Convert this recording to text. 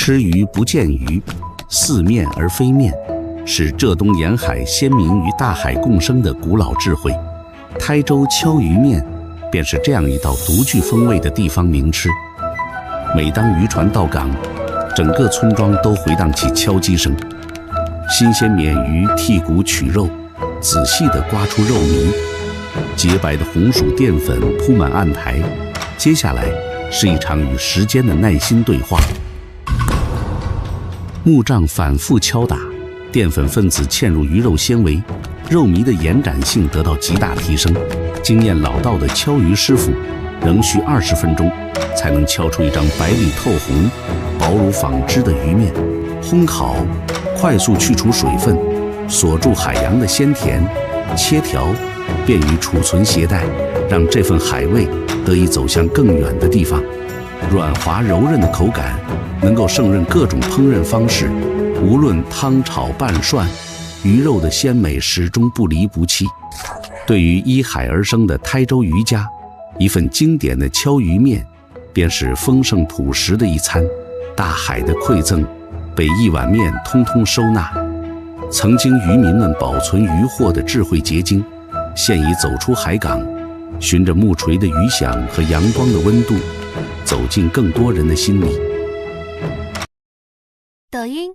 吃鱼不见鱼，四面而非面，是浙东沿海先民与大海共生的古老智慧。台州敲鱼面便是这样一道独具风味的地方名吃。每当渔船到港，整个村庄都回荡起敲击声。新鲜鲶鱼剔骨取肉，仔细地刮出肉糜，洁白的红薯淀粉铺满案台。接下来是一场与时间的耐心对话。木杖反复敲打，淀粉分子嵌入鱼肉纤维，肉糜的延展性得到极大提升。经验老道的敲鱼师傅仍需20分钟才能敲出一张白里透红、薄如纺织的鱼面。烘烤快速去除水分，锁住海洋的鲜甜，切条便于储存携带，让这份海味得以走向更远的地方。软滑柔韧的口感能够胜任各种烹饪方式，无论汤炒拌涮，鱼肉的鲜美始终不离不弃。对于依海而生的台州渔家，一份经典的敲鱼面便是丰盛朴实的一餐。大海的馈赠被一碗面通通收纳。曾经渔民们保存渔获的智慧结晶，现已走出海港，循着木锤的鱼响和阳光的温度，走进更多人的心里。抖音、